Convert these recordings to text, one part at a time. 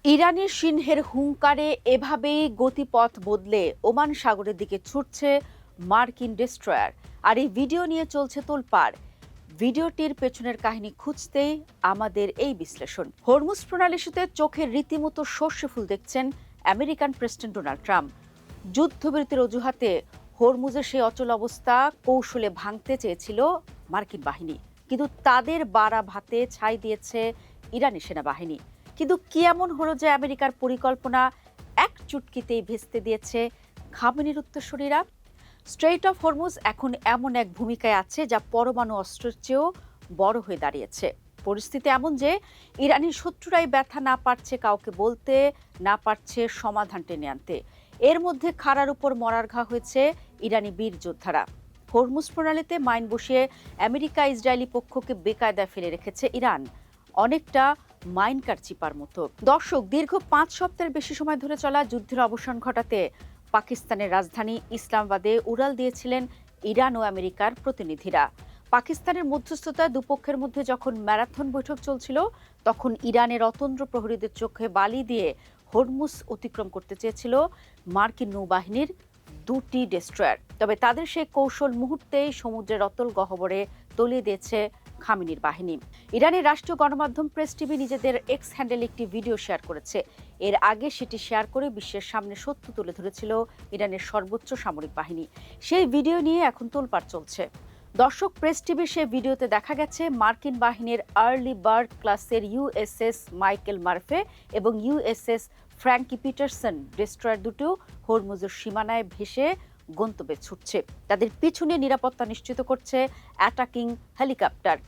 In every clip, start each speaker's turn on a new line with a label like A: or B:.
A: ইরানি সিংহের হুঙ্কারে এভাবেই গতিপথ বদলে ওমান সাগরের দিকে ছুটছে মার্কিন ডেস্ট্রয়ার। আর এই ভিডিও নিয়ে চলছে তোলপাড়। ভিডিওটির পেছনের কাহিনী খুঁজতেই আমাদের এই বিশ্লেষণ। হরমুজ প্রণালী ইস্যুতে চোখের রীতিমতো সর্ষে ফুল দেখছেন আমেরিকান প্রেসিডেন্ট ডোনাল্ড ট্রাম্প। যুদ্ধবিরতির অজুহাতে হরমুজের সেই অচল অবস্থা কৌশলে ভাঙতে চেয়েছিল মার্কিন বাহিনী, কিন্তু তাদের বাড়া ভাতে ছাই দিয়েছে ইরানি সেনাবাহিনী। কিন্তু কি এমন হলো যে আমেরিকার পরিকল্পনা এক চুটকিতেই ভেস্তে দিয়েছে খামেনির উত্তরসূরিরা? স্ট্রেইট অফ হরমুজ এখন এমন এক ভূমিকায় আছে যা পরমাণু অস্ত্রের চেয়েও বড় হয়ে দাঁড়িয়েছে। পরিস্থিতি এমন যে ইরানি শত্রুরাই ব্যথা না পারছে কাউকে বলতে, না পারছে সমাধান টেনে আনতে। এর মধ্যে খাড়ার উপর মরার ঘা হয়েছে ইরানি বীর যোদ্ধারা। হরমুজ প্রণালীতে মাইন বসিয়ে আমেরিকা ইসরায়েলি পক্ষকে বেকায়দায় ফেলে রেখেছে ইরান, অনেকটা মাইনকার চিপার মতো। দর্শক, দীর্ঘ 5 সপ্তাহের বেশি সময় ধরে চলা যুদ্ধের অবসান ঘটাতে পাকিস্তানের রাজধানী ইসলামাবাদে উড়াল দিয়েছিলেন ইরান ও আমেরিকার প্রতিনিধিরা। পাকিস্তানের মধ্যস্থতায় দুপক্ষের মধ্যে যখন ম্যারাথন বৈঠক চলছিল, তখন ইরানের অতন্দ্র প্রহরীদের চোখে বালি দিয়ে হরমুজ অতিক্রম করতে চেয়েছিল মার্কিন নৌবাহিনীর 2টি ডেস্ট্রয়ার। তবে তাদের সেই কৌশল মুহূর্তেই সমুদ্রের অতল গহ্বরে তলিয়ে দিয়েছে খামেনির বাহিনী। ইরানের রাষ্ট্রীয় গণমাধ্যম প্রেস টিভি নিজেদের এক্স হ্যান্ডেলে একটি ভিডিও শেয়ার করেছে। এর আগে সেটি শেয়ার করে বিশ্বের সামনে সত্য তুলে ধরেছিল ইরানের সর্বোচ্চ সামরিক বাহিনী। সেই ভিডিও নিয়ে এখন তোলপাড় চলছে। দর্শক, প্রেস টিভির সেই ভিডিওতে দেখা গেছে মার্কিন বাহিনীর আর্লি বার্ড ক্লাসের ইউএসএস মাইকেল মার্ফে এবং ইউএসএস ফ্র্যাঙ্কি পিটারসন ডেস্ট্রয়ার দুটো হরমুজের সীমানায় ভেসে গন্তব্যে ছুটছে। তাদের পিছনে নিরাপত্তা নিশ্চিত করছে অ্যাটাকিং হেলিকপ্টার।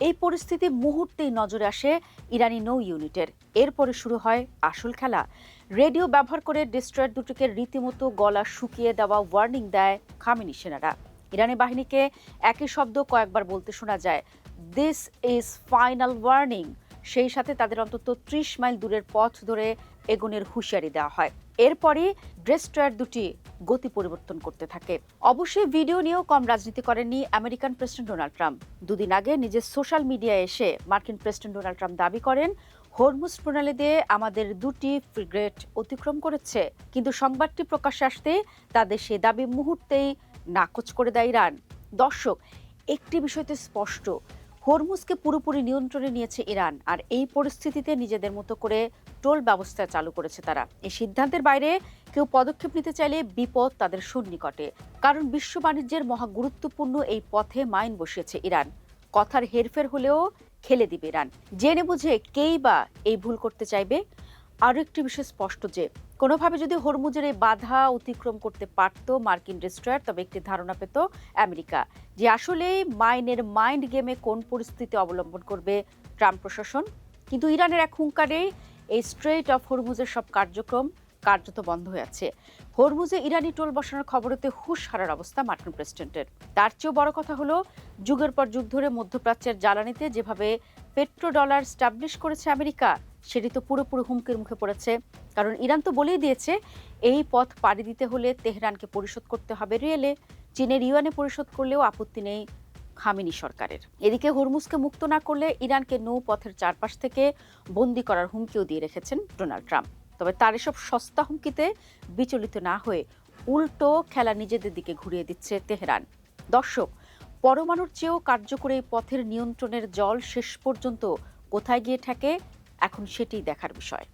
A: এই পরিস্থিতি মুহূর্তেই নজরে আসে ইরানি নৌ ইউনিটের। এরপরে শুরু হয় আসল খেলা। রেডিও ব্যবহার করে ডেস্ট্রয়ার দুটোকে রীতিমতো গলা শুকিয়ে দেওয়া ওয়ার্নিং দেয় খামেনি সেনারা। ইরানি বাহিনীকে একই শব্দ কয়েকবার বলতে শোনা যায়, দিস ইজ ফাইনাল ওয়ার্নিং। সেই সাথে তাদের অন্তত 30 মাইল দূরের পথ ধরে এগোনের হুঁশিয়ারি দেওয়া হয়। এরপরই ডেস্ট্রয়ার দুটি গতি পরিবর্তন করতে থাকে। অবশ্যই ভিডিও নিয়েও কম রাজনীতি করেননি আমেরিকান প্রেসিডেন্ট ডোনাল্ড ট্রাম্প। দুদিন আগে নিজের সোশ্যাল মিডিয়ায় এসে মার্কিন প্রেসিডেন্ট ডোনাল্ড ট্রাম্প দাবি করেন, হরমুজ প্রণালী দিয়ে আমাদের 2টি ফ্রিগেট অতিক্রম করেছে। কিন্তু সংবাদটি প্রকাশ্যে আসতে তাদের সেই দাবি মুহূর্তেই নাকচ করে দেয় ইরান। দর্শক, একটি বিষয়তে স্পষ্ট, হরমুজকে পুরোপুরি নিয়ন্ত্রণে নিয়েছে ইরান, আর এই পরিস্থিতিতে নিজেদের মতো করে টোল ব্যবস্থা চালু করেছে তারা। এই সিদ্ধান্তের বাইরে কেউ পদক্ষেপ নিতে চাইলে বিপদ তাদের সন্নিকটে, কারণ বিশ্ব বাণিজ্যের মহা গুরুত্বপূর্ণ এই পথে মাইন বসিয়েছে ইরান। কথার হেরফের হলেও খেলে দিবে ইরান। জেনে বুঝে কেই বা এই ভুল করতে চাইবে? আরও একটি বিষয় স্পষ্ট যে কোনোভাবে যদি হরমুজের এই বাধা অতিক্রম করতে পারত মার্কিন ডেস্ট্রয়ার, তবে একটি ধারণা পেত আমেরিকা যে আসলে মাইনের মাইন্ড গেমে কোন পরিস্থিতি অবলম্বন করবে ট্রাম্প প্রশাসন। কিন্তু ইরানের এক হুঙ্কারেই এই স্ট্রেইট অফ হরমুজের সব কার্যক্রম কার্যত বন্ধ হয়ে আছে। হরমুজে ইরানি টোল বসানোর খবরেতে হুঁশ হারার অবস্থা মার্কিন প্রেসিডেন্টের। তার চেয়েও বড় কথা হলো, যুগের পর যুগ ধরে মধ্যপ্রাচ্যের জ্বালানিতে যেভাবে পেট্রো ডলার স্টাবলিশ করেছে আমেরিকা, সেটি তো পুরোপুরি হুমকির মুখে পড়েছে। কারণ ইরান তো বলেই দিয়েছে, এই পথ পাড়ি দিতে হলে তেহরানকে পরিশোধ করতে হবে রিয়েলে। চীনের ইউয়ানে পরিশোধ করলেও আপত্তি নেই খামেনি সরকারের। এদিকে হরমুজকে মুক্ত না করলে ইরানকে নৌপথের চারপাশ থেকে বন্দী করার হুমকিও দিয়ে রেখেছেন ডোনাল্ড ট্রাম্প। তবে তার এসব সস্তা হুমকিতে বিচলিত না হয়ে উল্টো খেলা নিজেদের দিকে ঘুরিয়ে দিচ্ছে তেহরান। দর্শক, পরমাণুর চেয়েও কার্যকরী এই পথের নিয়ন্ত্রণের জল শেষ পর্যন্ত কোথায় গিয়ে ঠেকে, এখন সেটিই দেখার বিষয়।